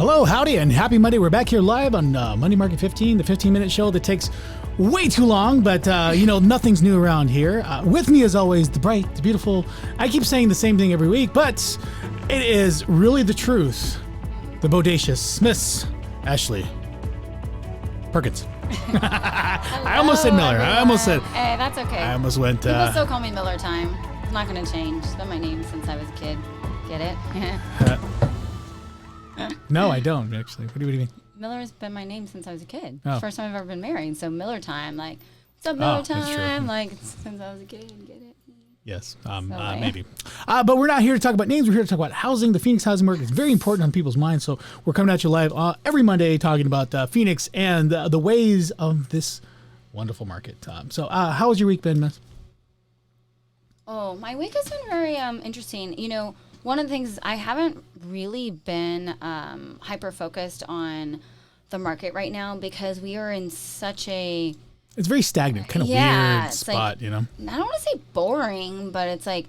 Hello, howdy, and happy Monday. We're back here live on Monday Market 15, the 15-minute show that takes way too long, but, nothing's new around here. With me, as always, the bright, the beautiful, I keep saying the same thing every week, but it is really the truth, the bodacious Miss Ashley Perkins. I almost said Miller. Everyone. I almost said... Hey, that's okay. I almost went... People still call me Miller Time. It's not going to change. It's been my name since I was a kid. Get it? No, I don't, actually. What do you mean? Miller's been my name since I was a kid. Oh. First time I've ever been married. So Miller Time, like, what's up, Miller that's true. Time? Like, since I was a kid, get it? Yes, way. maybe. But we're not here to talk about names. We're here to talk about housing. The Phoenix housing market is very important on people's minds. So we're coming at you live every Monday talking about Phoenix and the ways of this wonderful market. So how has your week been, Miss? Oh, my week has been very interesting. You know, one of the things is I haven't really been hyper-focused on the market right now because we are in such a... It's very stagnant, kind of weird spot, like, you know? I don't want to say boring, but it's like,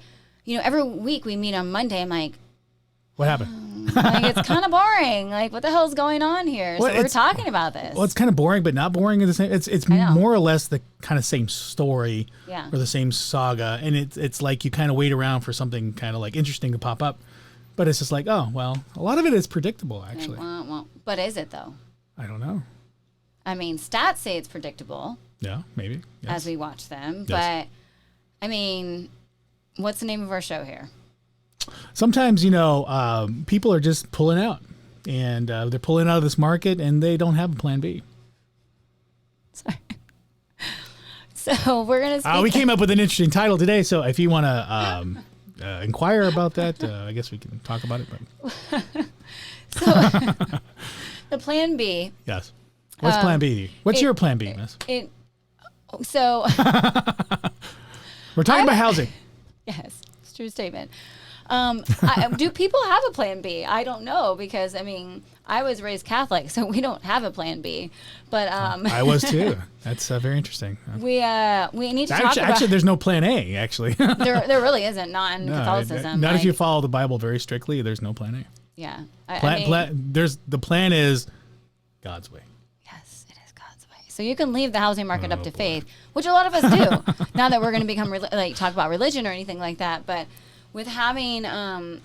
every week we meet on Monday. I'm like, What happened? like it's kind of boring. Like, what the hell's going on here? Well, so we're talking about this. Well, it's kind of boring, but not boring at the same. It's more or less the kind of same story or the same saga, and it's like you kind of wait around for something kind of like interesting to pop up, but it's just like, oh well, a lot of it is predictable actually. Well, but is it though? I don't know. I mean, stats say it's predictable. Yeah, maybe. Yes. As we watch them, Yes. but I mean, what's the name of our show here? Sometimes, people are just pulling out, and they're pulling out of this market, and they don't have a plan B. Sorry. So we're going to speak. We came up with an interesting title today, so if you want to inquire about that, I guess we can talk about it. But So the plan B. yes. What's plan B? What's your plan B, Miss? So We're talking about housing. yes, it's a true statement. Do people have a plan B? I don't know because I was raised Catholic, so we don't have a plan B. But I was too. That's very interesting. we need to talk about. Actually, there's no plan A. Actually, there really isn't. Not in Catholicism. Not if you follow the Bible very strictly. There's no plan A. Yeah. The plan is God's way. Yes, it is God's way. So you can leave the housing market up to faith, which a lot of us do. Not that we're going to become talk about religion or anything like that, but with having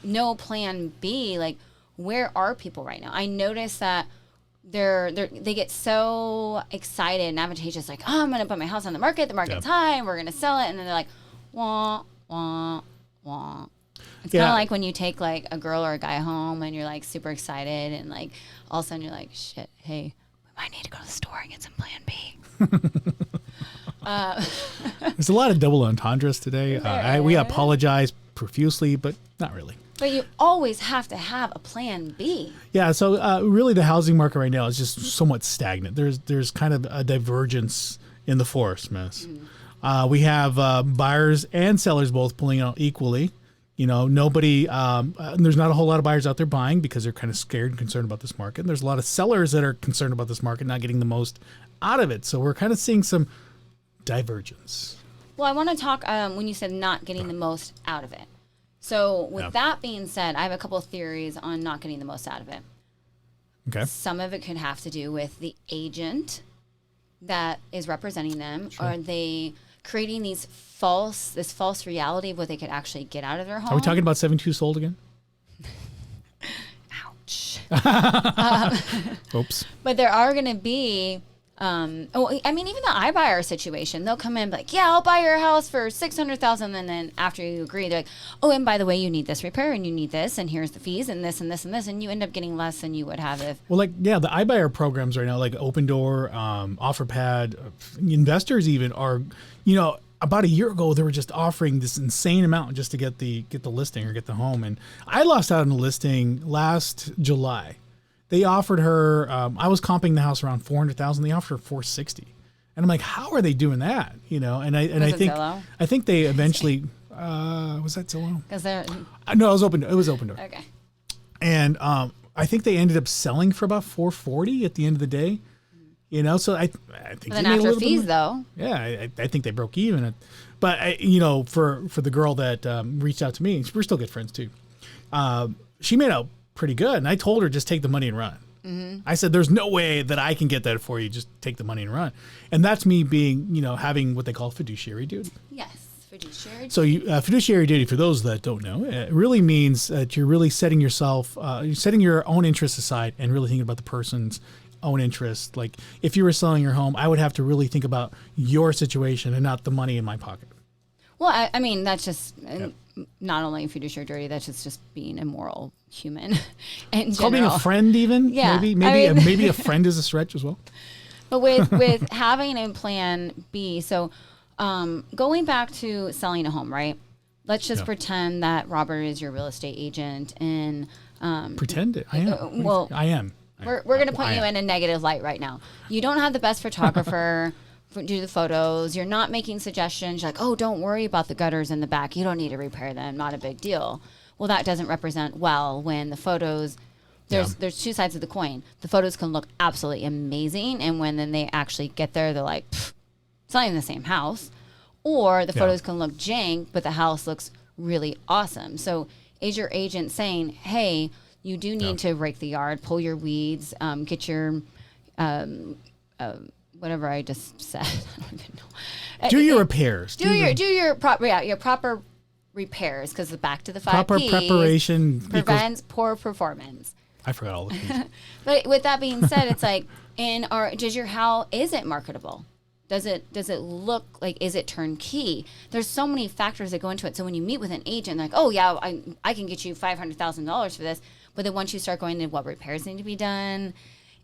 no plan B, like where are people right now? I noticed that they get so excited and advantageous, like, oh, I'm going to put my house on the market. The market's high, and we're going to sell it, and then they're like, wah wah wah. It's kind of like when you take like a girl or a guy home and you're like super excited and like all of a sudden you're like, shit, hey, we might need to go to the store and get some plan B. There's a lot of double entendres today. We apologize profusely, but not really. But you always have to have a plan B. Yeah, so really the housing market right now is just somewhat stagnant. There's kind of a divergence in the force, Miss. We have buyers and sellers both pulling out equally. Nobody, there's not a whole lot of buyers out there buying because they're kind of scared and concerned about this market. And there's a lot of sellers that are concerned about this market not getting the most out of it. So we're kind of seeing some divergence. Well, I want to talk when you said not getting the most out of it. So with that being said, I have a couple of theories on not getting the most out of it. Okay. Some of it could have to do with the agent that is representing them. Sure. Are they creating this false reality of what they could actually get out of their home? Are we talking about 72 sold again? Ouch. Oops. But there are going to be, even the iBuyer situation, they'll come in and be like, yeah, I'll buy your house for $600,000. And then after you agree, they're like, oh, and by the way, you need this repair and you need this, and here's the fees and this and this and this. And you end up getting less than you would have if. Well, the iBuyer programs right now, like Open Door, OfferPad, investors even are, about a year ago, they were just offering this insane amount just to get the listing or get the home. And I lost out on the listing last July. They offered her, I was comping the house around $400,000. They offered her $460,000. And I'm like, how are they doing that? I think they eventually, was that Zillow? No, it was Open Door. Okay. And I think they ended up selling for about $440,000 at the end of the day. So I think but then after fees, though. Yeah, I think they broke even. But for the girl that reached out to me, we're still good friends too. She made a pretty good. And I told her, just take the money and run. I said, there's no way that I can get that for you. Just take the money and run. And that's me being, having what they call fiduciary duty. Yes, fiduciary. So fiduciary duty, for those that don't know, it really means that you're really setting yourself, you're setting your own interests aside and really thinking about the person's own interest. Like if you were selling your home, I would have to really think about your situation and not the money in my pocket. Well, I mean, that's just not only fiduciary duty, that's just being a moral human in general. Being a friend even? Yeah. Maybe a friend is a stretch as well. But with having a plan B, so going back to selling a home, right? Let's just pretend that Robert is your real estate agent and... pretend it? I am. I am. We're going to put you in a negative light right now. You don't have the best photographer do the photos. You're not making suggestions. You're like, oh, don't worry about the gutters in the back. You don't need to repair them. Not a big deal. Well, that doesn't represent well when the photos, there's two sides of the coin. The photos can look absolutely amazing. And when then they actually get there, they're like, it's not even the same house. Or the photos can look jank, but the house looks really awesome. So is your agent saying, hey, you do need to rake the yard, pull your weeds, get your whatever I just said. I don't even know. Do your repairs. Do your proper repairs, because the back to the 5 proper Ps preparation prevents poor performance. I forgot all the P's. But with that being said, it's like, does your house, is it marketable? Does it look like, is it turnkey? There's so many factors that go into it. So when you meet with an agent, like, oh yeah, I can get you $500,000 for this. But then once you start going into what repairs need to be done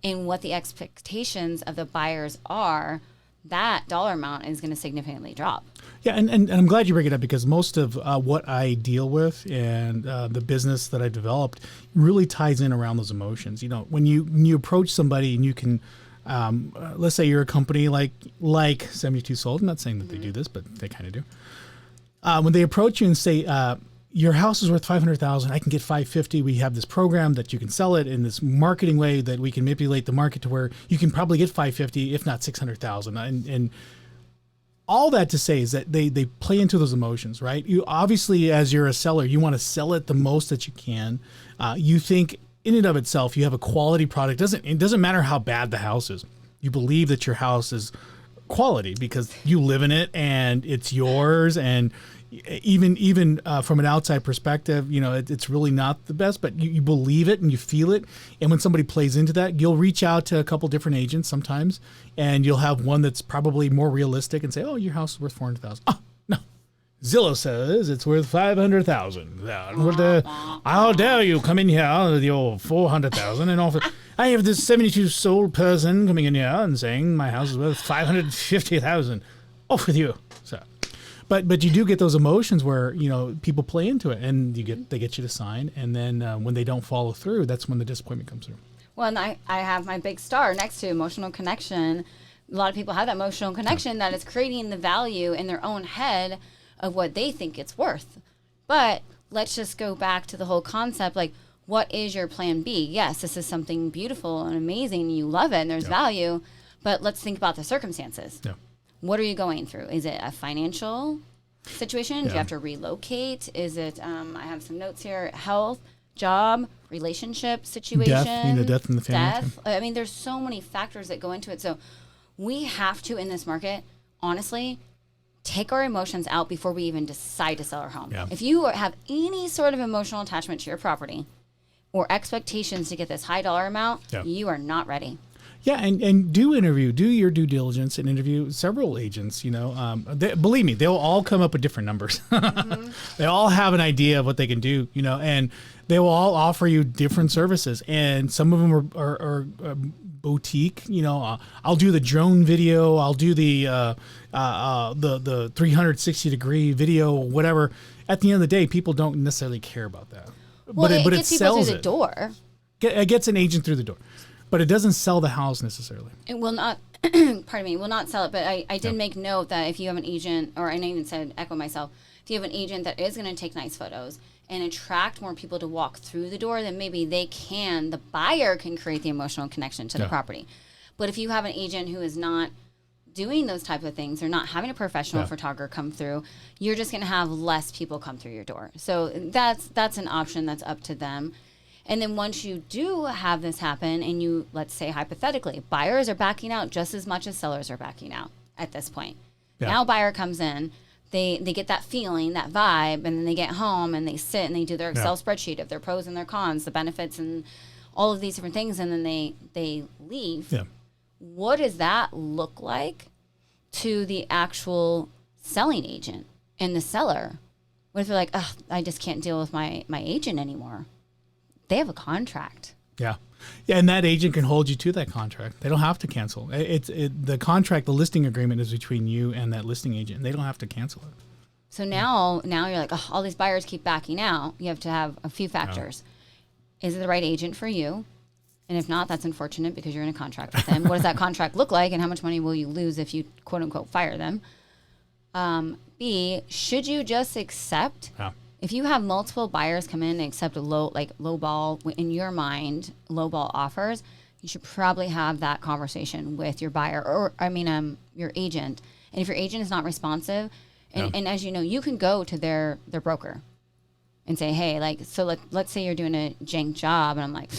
and what the expectations of the buyers are, that dollar amount is going to significantly drop. Yeah, and I'm glad you bring it up, because most of what I deal with and the business that I developed really ties in around those emotions. When you approach somebody and you can, let's say you're a company like 72 Sold. I'm not saying that they do this, but they kind of do. When they approach you and say, your house is worth $500,000. I can get $550,000. We have this program that you can sell it in this marketing way that we can manipulate the market to where you can probably get $550,000, if not $600,000. And all that to say is that they play into those emotions, right? You obviously, as you're a seller, you want to sell it the most that you can. You think in and of itself, you have a quality product. It doesn't matter how bad the house is. You believe that your house is quality because you live in it and it's yours. And even from an outside perspective, it's really not the best, but you believe it and you feel it. And when somebody plays into that, you'll reach out to a couple different agents sometimes, and you'll have one that's probably more realistic and say, oh, your house is worth $400,000. Oh, no. Zillow says it's worth $500,000. How dare you come in here with your $400,000 and offer? I have this 72 Sold person coming in here and saying my house is worth $550,000. Off with you. So. But you do get those emotions where people play into it, and they get you to sign, and then when they don't follow through, that's when the disappointment comes through. Well, and I have my big star next to emotional connection. A lot of people have that emotional connection that is creating the value in their own head of what they think it's worth. But let's just go back to the whole concept, like, what is your plan B? Yes, this is something beautiful and amazing, and you love it, and there's value, but let's think about the circumstances. Yeah. What are you going through? Is it a financial situation? Do you have to relocate? Is it, I have some notes here, health, job, relationship situation? Death in the family. Death. I mean, there's so many factors that go into it. So we have to, in this market, honestly, take our emotions out before we even decide to sell our home. Yeah. If you have any sort of emotional attachment to your property or expectations to get this high dollar amount, you are not ready. Yeah, and do your due diligence and interview several agents. Believe me, they'll all come up with different numbers. Mm-hmm. They all have an idea of what they can do, and they will all offer you different services. And some of them are boutique. I'll do the drone video. I'll do the 360 degree video, whatever. At the end of the day, people don't necessarily care about that. Well, it gets people through the door. It gets an agent through the door. But it doesn't sell the house necessarily. It will not, will not sell it. But I did make note that if you have an agent, or I even said, echo myself, if you have an agent that is going to take nice photos and attract more people to walk through the door, then maybe the buyer can create the emotional connection to the property. But if you have an agent who is not doing those type of things, or not having a professional photographer come through, you're just going to have less people come through your door. So that's an option that's up to them. And then once you do have this happen and you, let's say hypothetically, buyers are backing out just as much as sellers are backing out at this point. Yeah. Now buyer comes in, they get that feeling, that vibe, and then they get home and they sit and they do their Excel spreadsheet of their pros and their cons, the benefits and all of these different things, and then they leave. Yeah. What does that look like to the actual selling agent and the seller? What if they're like, oh, I just can't deal with my agent anymore? They have a contract. Yeah. Yeah, and that agent can hold you to that contract. They don't have to cancel. The contract, the listing agreement is between you and that listing agent. They don't have to cancel it. So now you're like, oh, all these buyers keep backing out. You have to have a few factors. Is it the right agent for you? And if not, that's unfortunate because you're in a contract with them. What does that contract look like, and how much money will you lose if you quote unquote fire them? B, should you just accept? Yeah. If you have multiple buyers come in and accept a low ball in your mind, low ball offers, you should probably have that conversation with your buyer or your agent. And if your agent is not responsive, and as you know, you can go to their broker and say, hey, let's say you're doing a jank job, and I'm like,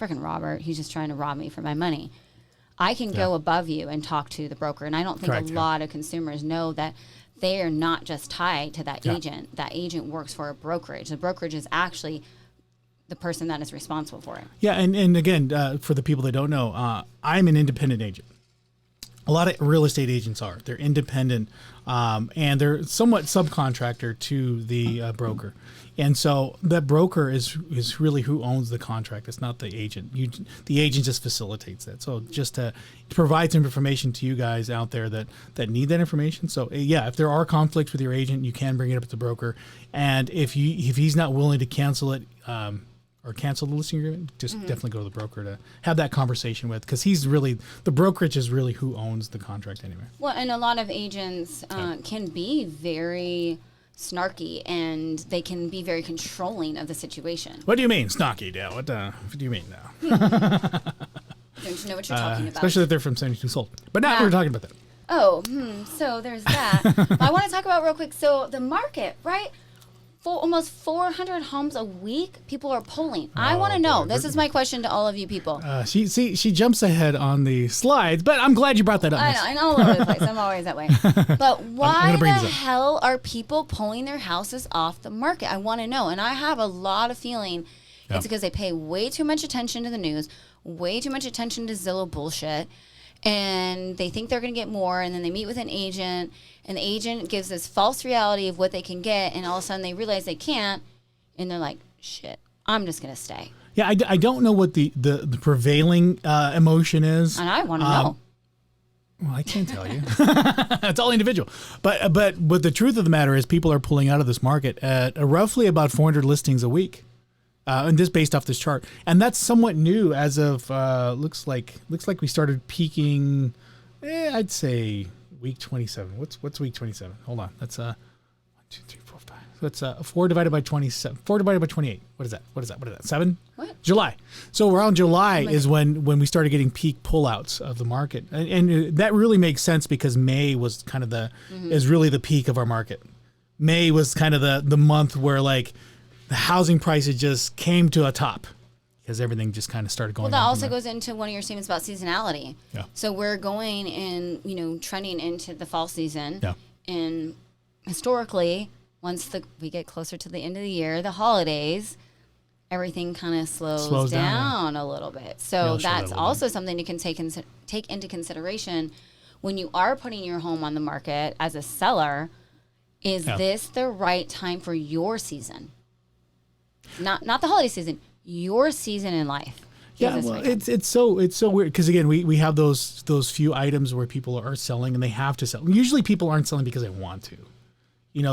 freaking Robert, he's just trying to rob me for my money. I can go above you and talk to the broker. And I don't think a lot of consumers know that they are not just tied to that agent. That agent works for a brokerage. The brokerage is actually the person that is responsible for it. Yeah, and again, for the people that don't know, I'm an independent agent. A lot of real estate agents are. They're independent, and they're somewhat subcontractor to the broker. And so that broker is really who owns the contract. It's not the agent. The agent just facilitates that. So just to provide some information to you guys out there that need that information. So yeah, if there are conflicts with your agent, you can bring it up to the broker. And if he's not willing to cancel it or cancel the listing agreement, just definitely go to the broker to have that conversation with, because the brokerage is really who owns the contract anyway. Well, and a lot of agents can be very snarky, and they can be very controlling of the situation. What do you mean, snarky, Dale? What do you mean now? Don't you know what you're talking about? Especially if they're from 72 Sold. But now we're talking about that. Oh, so there's that. I want to talk about real quick. So the market, right? For almost 400 homes a week, people are polling. I want to know. This is my question to all of you people. She jumps ahead on the slides, but I'm glad you brought that up. I know all over the place. I'm always that way. But why the hell are people pulling their houses off the market? I want to know. And I have a lot of feeling it's because they pay way too much attention to the news, way too much attention to Zillow bullshit, and they think they're going to get more, and then they meet with an agent, and the agent gives this false reality of what they can get, and all of a sudden they realize they can't, and they're like, shit, I'm just going to stay. Yeah, I don't know what the prevailing emotion is. And I want to know. Well, I can't tell you. It's all individual. But the truth of the matter is people are pulling out of this market at roughly about 400 listings a week. And this based off this chart, and that's somewhat new as of looks like we started peaking. I'd say week 27. What's week 27? Hold on, that's 1, 2, 3, 4, 5. So that's 4 divided by 27. 4 divided by 28. What is that? 7? What? July. So around July is when we started getting peak pullouts of the market, and that really makes sense because May was kind of is really the peak of our market. May was kind of the month where the housing prices just came to a top because everything just kind of started going. Well, that also goes into one of your statements about seasonality. Yeah. So we're going and trending into the fall season. Yeah. And historically, once we get closer to the end of the year, the holidays, everything kind of slows down a little bit. So that's also something you can take into consideration when you are putting your home on the market as a seller. Is this the right time for your season? Not the holiday season, your season in life. Yeah, well, it's so weird because again we have those few items where people are selling and they have to sell. Usually people aren't selling because they want to.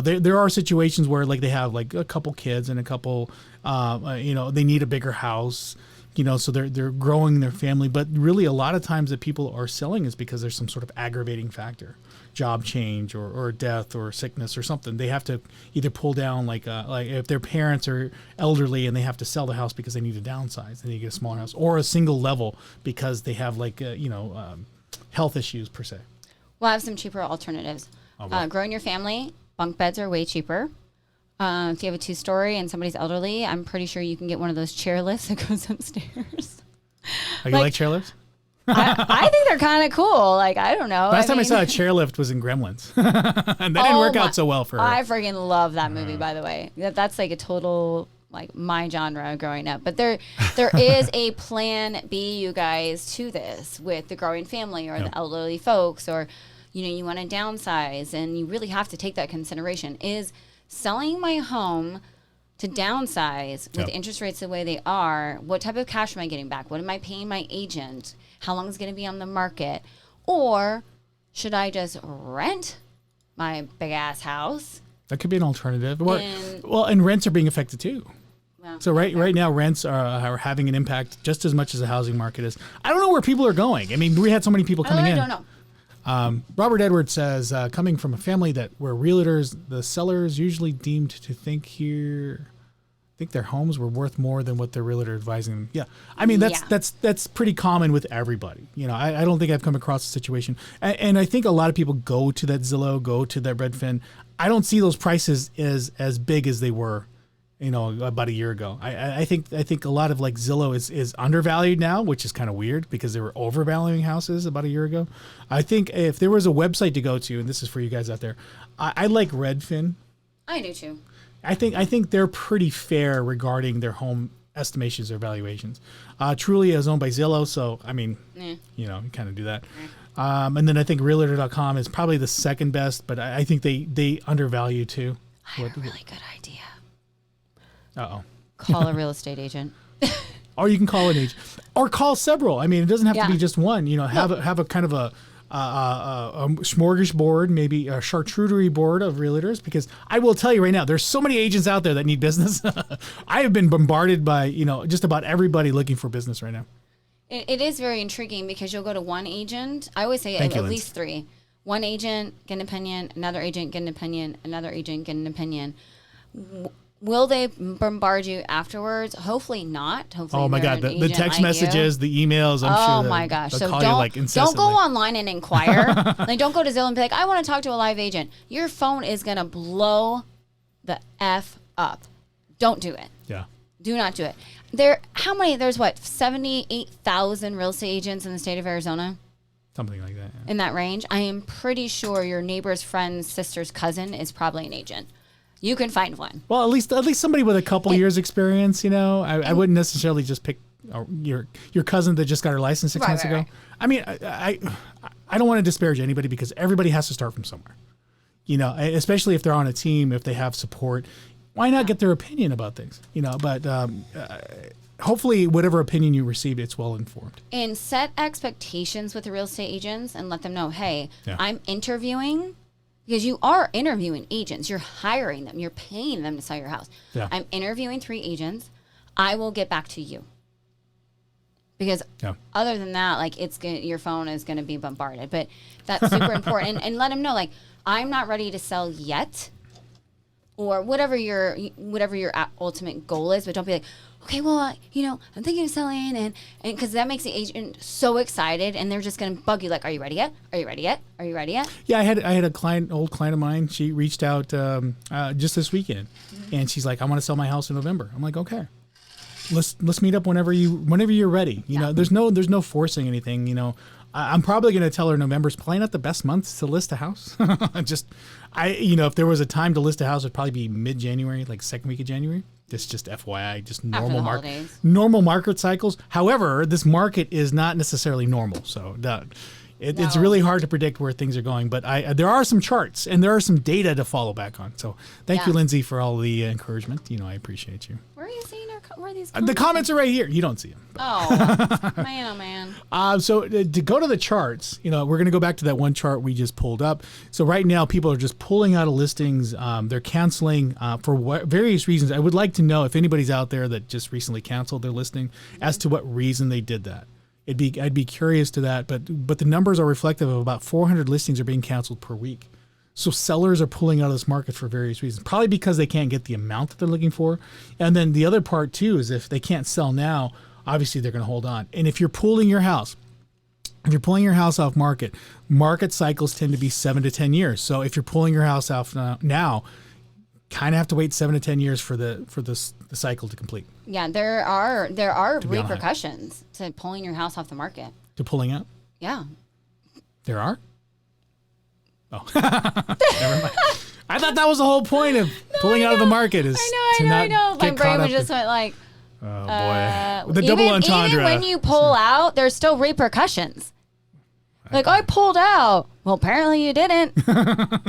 There are situations where they have a couple kids and a couple they need a bigger house, so they're growing their family. But really a lot of times that people are selling is because there's some sort of aggravating factor. Job change or death or sickness or something. They have to either pull down like if their parents are elderly and they have to sell the house because they need to downsize, they need to get a smaller house, or a single level because they have health issues per se. Well, I have some cheaper alternatives. Growing your family, bunk beds are way cheaper. If you have a 2-story and somebody's elderly, I'm pretty sure you can get one of those chair lifts that goes upstairs. Oh, you like chairlifts? I think they're kind of cool. Like, I don't know. Last time I saw a chairlift was in Gremlins. And that didn't work out so well for her. I freaking love that movie, by the way. That's like a total, like, my genre growing up. But there is a plan B, you guys, to this with the growing family or the elderly folks, or, you want to downsize, and you really have to take that consideration. Is selling my home to downsize with interest rates the way they are, what type of cash am I getting back? What am I paying my agent? How long is it going to be on the market? Or should I just rent my big ass house? That could be an alternative. And rents are being affected too. Well, so right now rents are having an impact just as much as the housing market is. I don't know where people are going. I mean, we had so many people coming in. I don't know. Robert Edwards says, coming from a family where realtors, the sellers usually deemed to think their homes were worth more than what their realtor advising them. Yeah. I mean, that's pretty common with everybody. I don't think I've come across a situation. And I think a lot of people go to that Zillow, go to that Redfin. I don't see those prices as big as they were, about a year ago. I think a lot of like Zillow is undervalued now, which is kind of weird because they were overvaluing houses about a year ago. I think if there was a website to go to, and this is for you guys out there, I like Redfin. I do too. I think they're pretty fair regarding their home estimations or valuations. Trulia is owned by Zillow, so I mean, you kind of do that. And then I think Realtor.com is probably the second best, but I think they undervalue too. I have a really good idea. Uh-oh. Call a real estate agent. Or you can call an agent, or call several. I mean, it doesn't have to be just one. Have a kind of a smorgasbord, maybe a charcuterie board of realtors, because I will tell you right now, there's so many agents out there that need business. I have been bombarded by, just about everybody looking for business right now. It is very intriguing because you'll go to one agent. I always say at least 3. One agent, get an opinion, another agent, get an opinion, another agent, get an opinion. Will they bombard you afterwards? Hopefully not. Hopefully, oh my God, the text messages, the emails. I'm sure. Oh my gosh! So don't go online and inquire. Like, don't go to Zillow and be like, I want to talk to a live agent. Your phone is gonna blow the F up. Don't do it. Yeah. Do not do it. There's 78,000 real estate agents in the state of Arizona. Something like that. Yeah. In that range, I am pretty sure your neighbor's friend's sister's cousin is probably an agent. You can find one. Well, at least somebody with a couple years experience. I wouldn't necessarily just pick your cousin that just got her license 6 months ago. Right. I mean, I don't want to disparage anybody because everybody has to start from somewhere. Especially if they're on a team, if they have support, why not get their opinion about things? But hopefully, whatever opinion you receive, it's well informed. And set expectations with the real estate agents and let them know, hey, I'm interviewing. Because you are interviewing agents. You're hiring them. You're paying them to sell your house. Yeah. I'm interviewing 3 agents. I will get back to you. Because other than that, like, your phone is going to be bombarded. But that's super important. And let them know, like, I'm not ready to sell yet. Or whatever your ultimate goal is. But don't be like, okay, well, I'm thinking of selling, and because that makes the agent so excited, and they're just going to bug you like, are you ready yet? Are you ready yet? Are you ready yet? Yeah, I had a old client of mine. She reached out just this weekend, and she's like, I want to sell my house in November. I'm like, okay, let's meet up whenever you're ready. There's no forcing anything. I'm probably going to tell her November's probably not the best month to list a house. If there was a time to list a house, it'd probably be mid-January, like second week of January. Just FYI, just normal market cycles. However, this market is not necessarily normal, so it's really hard to predict where things are going. But there are some charts and there are some data to follow back on. So thank you, Lindsay, for all the encouragement. I appreciate you. Where are you seeing where are these? The comments are right here. You don't see them. Oh man. So to go to the charts, we're going to go back to that one chart we just pulled up. So right now, people are just pulling out of listings. They're canceling for various reasons. I would like to know if anybody's out there that just recently canceled their listing as to what reason they did that. I'd be curious to that, but the numbers are reflective of about 400 listings are being canceled per week. So sellers are pulling out of this market for various reasons, probably because they can't get the amount that they're looking for. And then the other part too is if they can't sell now, obviously they're going to hold on. And if you're pulling your house off market cycles tend to be 7 to 10 years. So if you're pulling your house off now, kind of have to wait 7 to 10 years for the cycle to complete. Yeah, there are be on it. repercussions to pulling your house off the market. To pulling out? Yeah. There are? Oh, never mind. I thought that was the whole point of pulling out of the market is I know. My brain was just went like, oh boy, the double entendre. Even when you pull out, there's still repercussions. Like, I pulled out. Well, apparently you didn't,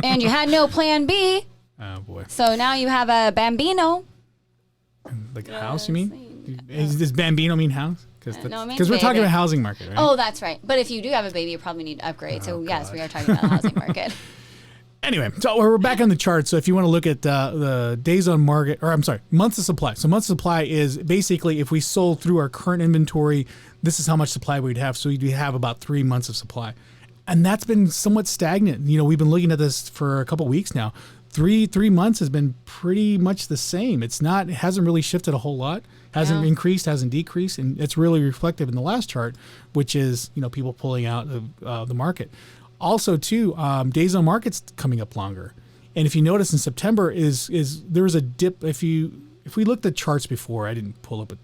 and you had no plan B. Oh boy. So now you have a bambino. Like a house, you mean? Does bambino mean house? Because we're talking about housing market, right? Oh, that's right. But if you do have a baby, you probably need to upgrade. So yes, we are talking about the housing market. Anyway, so we're back on the chart. So if you want to look at the days on market, or I'm sorry, months of supply. So months of supply is basically if we sold through our current inventory, this is how much supply we'd have. So we'd have about 3 months of supply. And that's been somewhat stagnant. You know, we've been looking at this for a couple of weeks now. Three months has been pretty much the same. It hasn't really shifted a whole lot. Hasn't increased, hasn't decreased, and it's really reflective in the last chart, which is people pulling out of the market. Also, too, days on market's coming up longer, and if you notice in September there was a dip. If we looked at charts before, I didn't pull up the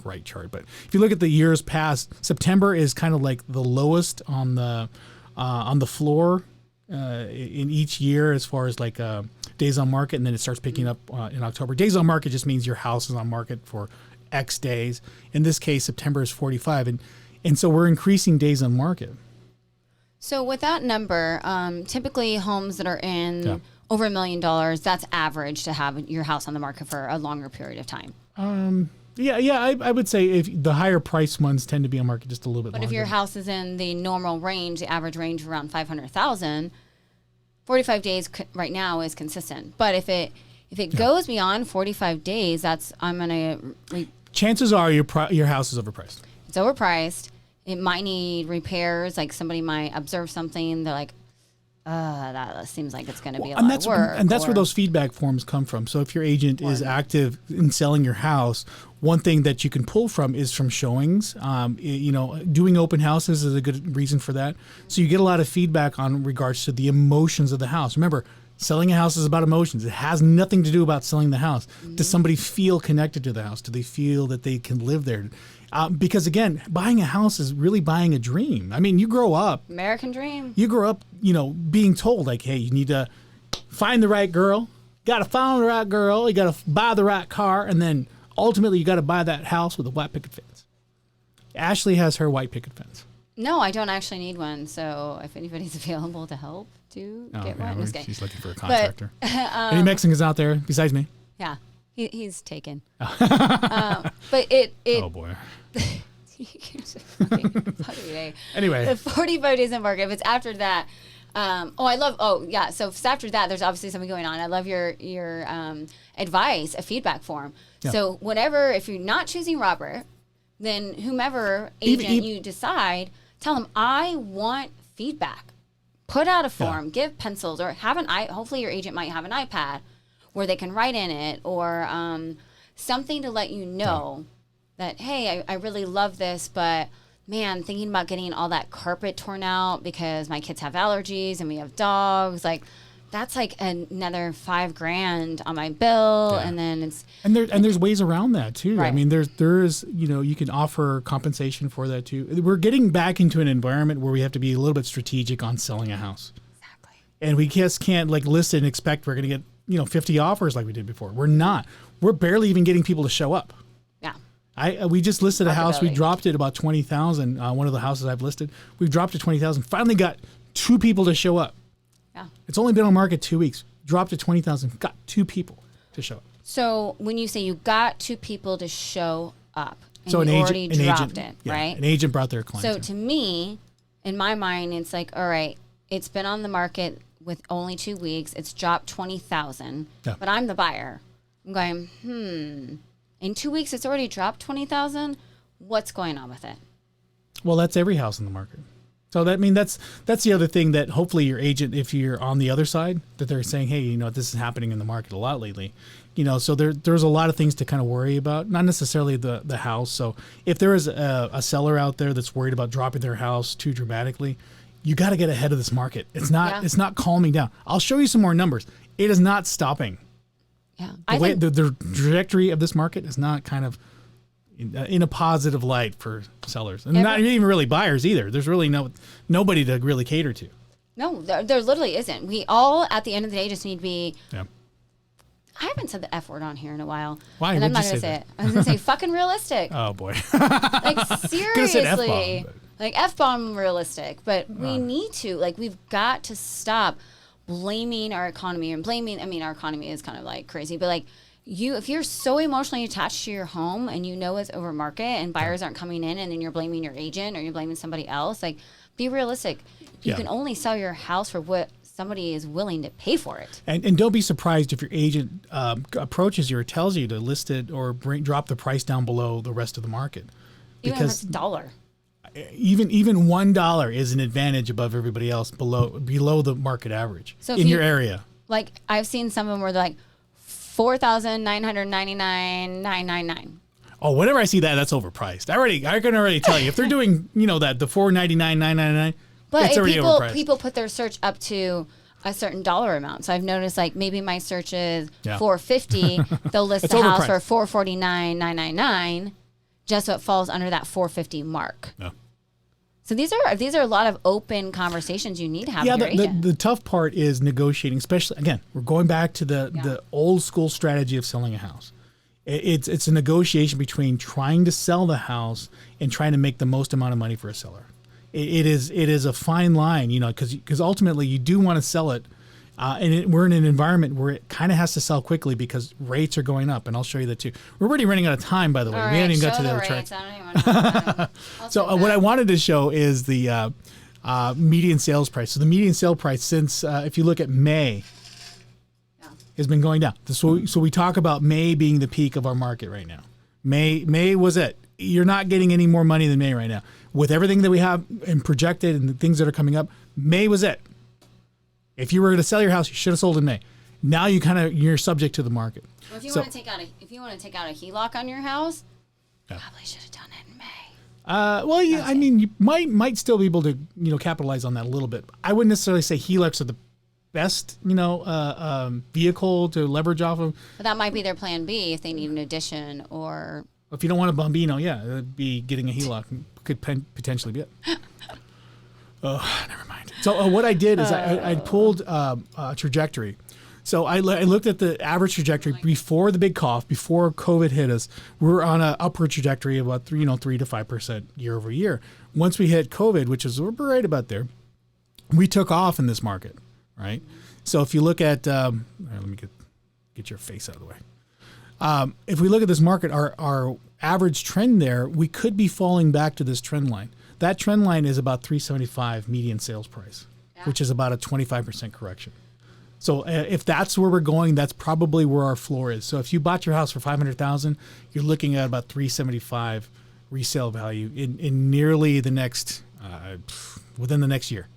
right chart, but if you look at the years past, September is kind of like the lowest on the floor in each year as far as like days on market, and then it starts picking up in October. Days on market just means your house is on market for X days. In this case, September is 45, and so we're increasing days on market. So with that number, typically homes that are in over $1 million, that's average to have your house on the market for a longer period of time. I would say if the higher price ones tend to be on market just a little bit longer. But if your house is in the normal range, the average range around 500,000, 45 days right now is consistent. But if it goes beyond 45 days, chances are your house is overpriced. It's overpriced. It might need repairs. Like somebody might observe something. They're like, that seems like it's going to be a lot of work. And that's where those feedback forms come from. So if your agent is active in selling your house, one thing that you can pull from is from showings. Doing open houses is a good reason for that. So you get a lot of feedback on regards to the emotions of the house. Remember, selling a house is about emotions. It has nothing to do about selling the house. Mm-hmm. Does somebody feel connected to the house? Do they feel that they can live there? Because again, buying a house is really buying a dream. I mean, you grow up. American dream. You grow up, being told like, hey, you need to find the right girl. Got to find the right girl. You got to buy the right car. And then ultimately you got to buy that house with a white picket fence. Ashley has her white picket fence. No, I don't actually need one. So if anybody's available to help get one. She's looking for a contractor. Any Mexicans out there besides me? Yeah. He's taken. But it oh boy. Anyway, the 45 days in market. If it's after that, so if it's after that, there's obviously something going on. I love your advice, a feedback form. Yeah. So if you're not choosing Robert, then whomever agent you decide, tell them I want feedback. Put out a form, give pencils, or hopefully your agent might have an iPad where they can write in it, or something to let you know that, hey, I really love this, but man, thinking about getting all that carpet torn out because my kids have allergies and we have dogs, like that's like another $5,000 on my bill, and then there's ways around that too. Right. I mean, there's you can offer compensation for that too. We're getting back into an environment where we have to be a little bit strategic on selling a house. Exactly. And we just can't like list it and expect we're going to get 50 offers like we did before. We're not. We're barely even getting people to show up. Yeah. We just listed a house. We dropped it about 20,000. One of the houses I've listed, we've dropped to 20,000. Finally got 2 people to show up. Yeah. It's only been on market 2 weeks. Dropped to 20,000. Got 2 people to show up. So when you say you got 2 people to show up, and so you already dropped it, right? An agent brought their client. So to me, in my mind, it's like, all right, it's been on the market with only 2 weeks. It's dropped 20,000, but I'm the buyer. I'm going, in 2 weeks, it's already dropped 20,000. What's going on with it? Well, that's every house in the market. So that's the other thing that hopefully your agent, if you're on the other side, that they're saying, hey, this is happening in the market a lot lately. So there's a lot of things to kind of worry about, not necessarily the house. So if there is a seller out there that's worried about dropping their house too dramatically, you got to get ahead of this market. It's not calming down. I'll show you some more numbers. It is not stopping. Yeah. The trajectory of this market is not kind of in a positive light for sellers, and not even really buyers either. There's really nobody to really cater to. No, there literally isn't. We all, at the end of the day, just need to be. Yeah. I haven't said the F word on here in a while. Why? And I'm What'd not you going to say that? it. I was going to say fucking realistic. Oh boy. Like Could've seriously. said F-bomb, but- Like F-bomb realistic. But we need to, like, we've got to stop blaming our economy and our economy is kind of like crazy, but like if you're so emotionally attached to your home and you know it's over market and buyers aren't coming in and then you're blaming your agent or you're blaming somebody else, like be realistic. You can only sell your house for what somebody is willing to pay for it. And don't be surprised if your agent approaches you or tells you to list it or drop the price down below the rest of the market. Even if it's $1. Even $1 is an advantage above everybody else below the market average in your area. Like I've seen some of them where they're like $4,999,999. Oh, whenever I see that, that's overpriced. I can already tell you if they're doing the $499,999. But it's already overpriced. People put their search up to a certain dollar amount. So I've noticed like maybe my search is $450. They'll list the house for $449,999, just so it falls under that $450 mark. Yeah. So these are a lot of open conversations you need to have with your agent. The tough part is negotiating, especially, again, we're going back to the old school strategy of selling a house. It's a negotiation between trying to sell the house and trying to make the most amount of money for a seller. It is a fine line, because ultimately you do want to sell it. We're in an environment where it kind of has to sell quickly because rates are going up, and I'll show you that too. We're already running out of time, by the way. All we haven't even right, got to the other rates. chart. I don't even want to know about it. So what I wanted to show is the median sales price. So the median sale price since, if you look at May, has been going down. So we talk about May being the peak of our market right now. May was it. You're not getting any more money than May right now. With everything that we have and projected and the things that are coming up, May was it. If you were going to sell your house, you should have sold in May. Now you're subject to the market. Well, if you want to take out a HELOC on your house, probably should have done it in May. You might still be able to capitalize on that a little bit. I wouldn't necessarily say HELOCs are the best vehicle to leverage off of. But that might be their plan B if they need an addition or. If you don't want a Bambino, it'd be getting a HELOC could potentially be it. Oh, never mind. So what I did is I pulled a trajectory. So I looked at the average trajectory before the big cough, before COVID hit us. We're on an upward trajectory of about 3 to 5% year over year. Once we hit COVID, which is we're right about there, we took off in this market, right? So if you look at, let me get your face out of the way. If we look at this market, our average trend there, we could be falling back to this trend line. That trend line is about 375 median sales price, which is about a 25% correction. So if that's where we're going, that's probably where our floor is. So if you bought your house for $500,000, you're looking at about 375 resale value in nearly the next within the next year.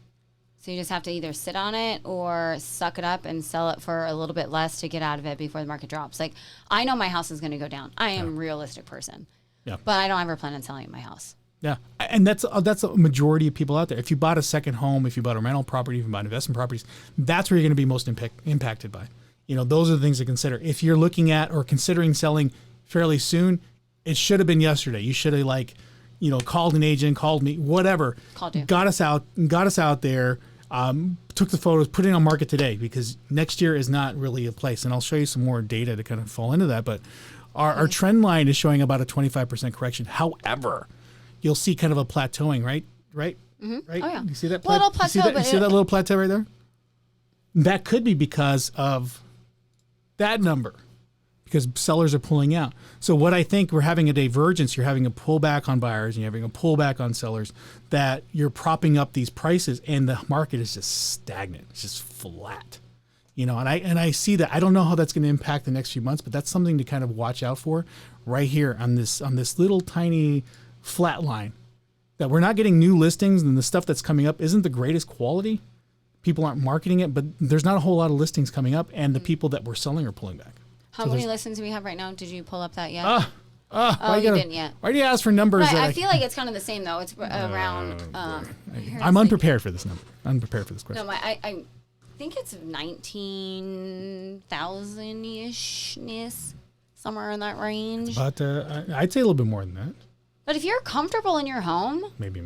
So you just have to either sit on it or suck it up and sell it for a little bit less to get out of it before the market drops. Like I know my house is going to go down. I am a realistic person. Yeah. But I don't ever plan on selling my house. Yeah, and that's a majority of people out there. If you bought a second home, if you bought a rental property, if you bought investment properties, that's where you're going to be most impacted by. Those are the things to consider. If you're looking at or considering selling fairly soon, it should have been yesterday. You should have called an agent, called me, whatever. Called you. Got us out there, took the photos, put it on market today because next year is not really a place. And I'll show you some more data to kind of fall into that. But our trend line is showing about a 25% correction. However, you'll see kind of a plateauing, right? Mm-hmm. Right? Oh, yeah. You see that? Little plateau. You see that little plateau right there? That could be because of that number, because sellers are pulling out. So what I think we're having a divergence. You're having a pullback on buyers and you're having a pullback on sellers, that you're propping up these prices and the market is just stagnant. It's just flat. And I see that. I don't know how that's going to impact the next few months, but that's something to kind of watch out for right here on this little tiny flat line, that we're not getting new listings and the stuff that's coming up isn't the greatest quality. People aren't marketing it, but there's not a whole lot of listings coming up, and the people that we're selling are pulling back. How many listings do we have right now? Did you pull up that yet? You didn't yet. Why do you ask for numbers? I feel like it's kind of the same though. It's around. I'm unprepared for this number. Unprepared for this question. No, think it's 19,000-ish, somewhere in that range. But I'd say a little bit more than that. But if you're comfortable in your home, Maybe.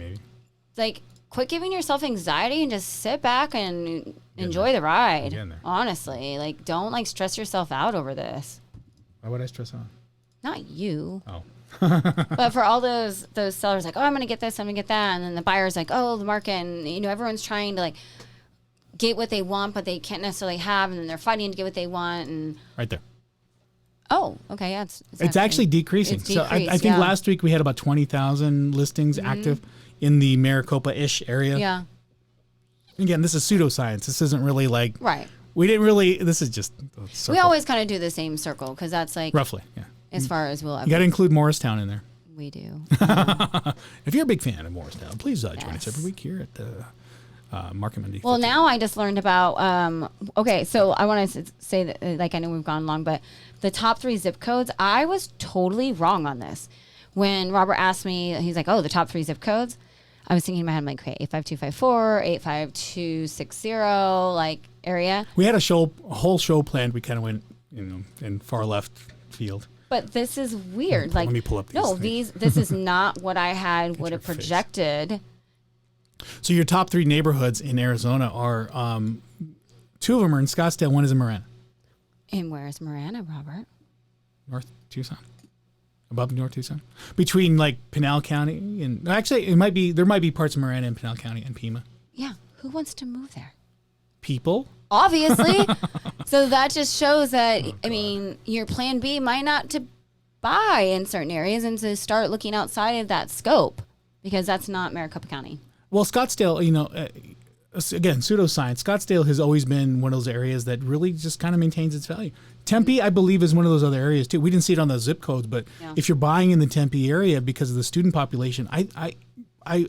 like, quit giving yourself anxiety and just sit back and enjoy the ride. Getting there. Honestly, like, don't like stress yourself out over this. Why would I stress out? Not you. Oh. But for all those sellers, like, oh, I'm going to get this, I'm going to get that. And then the buyer's like, oh, the market. And, everyone's trying to, like, get what they want, but they can't necessarily have. And then they're fighting to get what they want. And Right there. oh, okay. Yeah, It's actually decreasing. It's So I think last week we had about 20,000 listings active in the Maricopa-ish area. Yeah. Again, this is pseudoscience. This isn't really like... Right. We didn't really... This is just a circle. We always kind of do the same circle because that's like... Roughly, yeah. As far as we'll ever... You got to include Morristown in there. We do. If you're a big fan of Morristown, please join us every week here at the Market Monday. Well, now I just learned about... okay, so I want to say that, like, I know we've gone long, but the top 3 zip codes, I was totally wrong on this. When Robert asked me, he's like, oh, the top 3 zip codes. I was thinking in my head, I'm like, okay, 85254, 85260, like, area. We had a whole show planned. We kind of went, in far left field. But this is weird. Let me pull up these this is not what I would have projected. So your top 3 neighborhoods in Arizona are, 2 of them are in Scottsdale, 1 is in Marana. And where's Marana, Robert? North Tucson. Above North Tucson. Between like Pinal County and actually there might be parts of Marana in Pinal County and Pima. Yeah. Who wants to move there? People. Obviously. So that just shows that, your plan B might not to buy in certain areas and to start looking outside of that scope because that's not Maricopa County. Well, Scottsdale, again, pseudoscience. Scottsdale has always been one of those areas that really just kind of maintains its value. Tempe, I believe, is one of those other areas too. We didn't see it on the zip codes, but if you're buying in the Tempe area because of the student population, I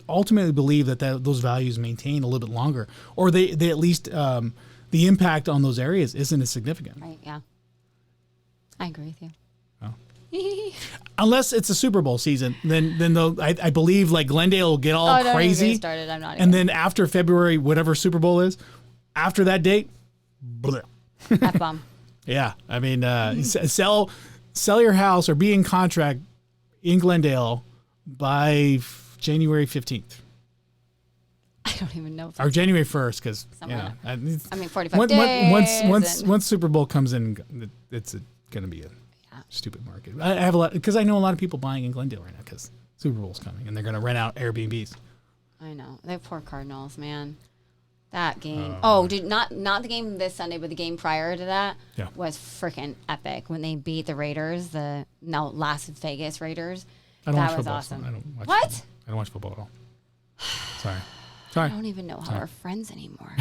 ultimately believe that those values maintain a little bit longer, or they at least the impact on those areas isn't as significant. Right? Yeah, I agree with you. Oh. Unless it's a Super Bowl season, then I believe like Glendale will get all crazy. Started. I'm not. And then after February, whatever Super Bowl is, after that date, F-bomb. Yeah, sell your house or be in contract in Glendale by January 15th. I don't even know. Or January 1st, because 45 days. Once Super Bowl comes in, it's going to be a stupid market. I have a lot because I know a lot of people buying in Glendale right now because Super Bowl's coming and they're going to rent out Airbnbs. I know. They poor Cardinals, man. That game. Not the game this Sunday, but the game prior to that was freaking epic when they beat the Raiders, Las Vegas Raiders. I don't watch was football, awesome. So I don't watch what? Football. I don't watch football at all. Sorry. I don't even know how we're friends anymore.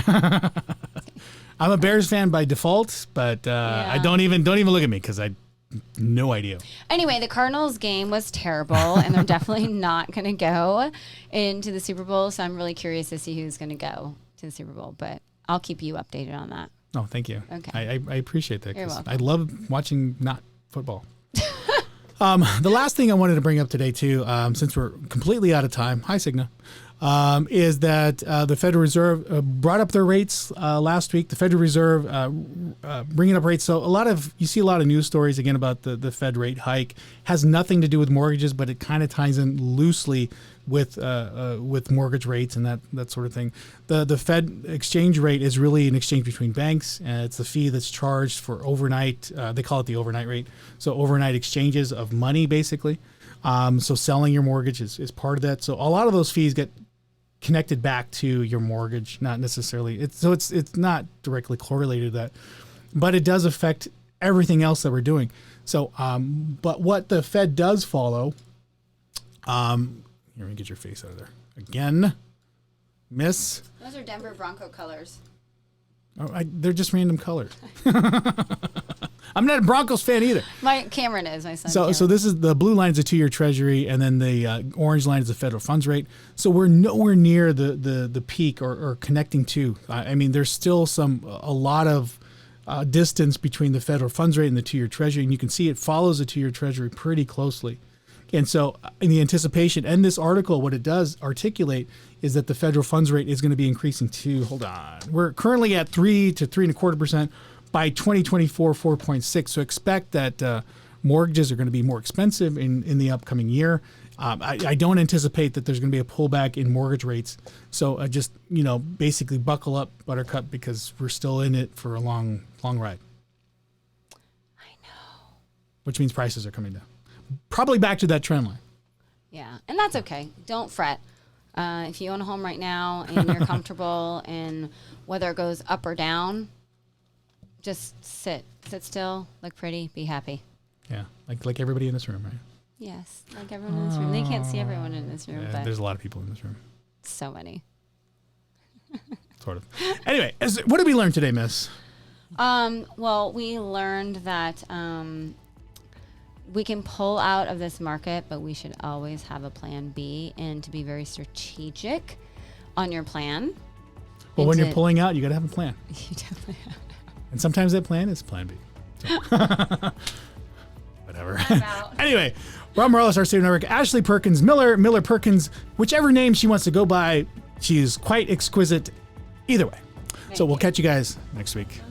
I'm a Bears fan by default, but I don't even look at me because I no idea. Anyway, the Cardinals game was terrible, and they're definitely not going to go into the Super Bowl. So I'm really curious to see who's going to go to the Super Bowl. But I'll keep you updated on that. Oh, thank you. Okay, I appreciate that. You're welcome. I love watching not football. The last thing I wanted to bring up today too, since we're completely out of time. Hi, Cigna. Is that the Federal Reserve brought up their rates last week. The Federal Reserve bringing up rates. So you see a lot of news stories again about the Fed rate hike. Has nothing to do with mortgages, but it kind of ties in loosely with mortgage rates and that sort of thing. The Fed exchange rate is really an exchange between banks. It's the fee that's charged for overnight. They call it the overnight rate. So overnight exchanges of money, basically. So selling your mortgage is part of that. So a lot of those fees get connected back to your mortgage, not necessarily. It's not directly correlated to that, but it does affect everything else that we're doing. So, but what the Fed does follow, here, let me get your face out of there again, miss. Those are Denver Bronco colors. Oh, they're just random colors. I'm not a Broncos fan either. My Cameron is my son. So this is the blue line is a 2-year Treasury, and then the orange line is the federal funds rate. So we're nowhere near the peak or connecting to. I mean, there's still a lot of distance between the federal funds rate and the 2-year Treasury, and you can see it follows the 2-year Treasury pretty closely. And so in the anticipation, and this article, what it does articulate is that the federal funds rate is going to be increasing to, hold on, we're currently at 3 to 3.25%. By 2024, 4.6. So expect that mortgages are going to be more expensive in the upcoming year. I don't anticipate that there's going to be a pullback in mortgage rates. So just, basically buckle up, Buttercup, because we're still in it for a long, long ride. I know. Which means prices are coming down. Probably back to that trend line. Yeah, and that's okay. Don't fret. If you own a home right now and you're comfortable in whether it goes up or down, just sit still, look pretty, be happy. Yeah, like everybody in this room, right? Yes, like everyone in this room. They can't see everyone in this room, but there's a lot of people in this room. So many. Sort of. Anyway, what did we learn today, Miss? Well, we learned that we can pull out of this market, but we should always have a plan B and to be very strategic on your plan. Well, when you're pulling out, you got to have a plan. You definitely have. And sometimes that plan is plan B. So. Whatever. Anyway, Rob Morales, our State Network, Ashley Perkins, Miller Perkins, whichever name she wants to go by, she is quite exquisite either way. So we'll catch you guys next week.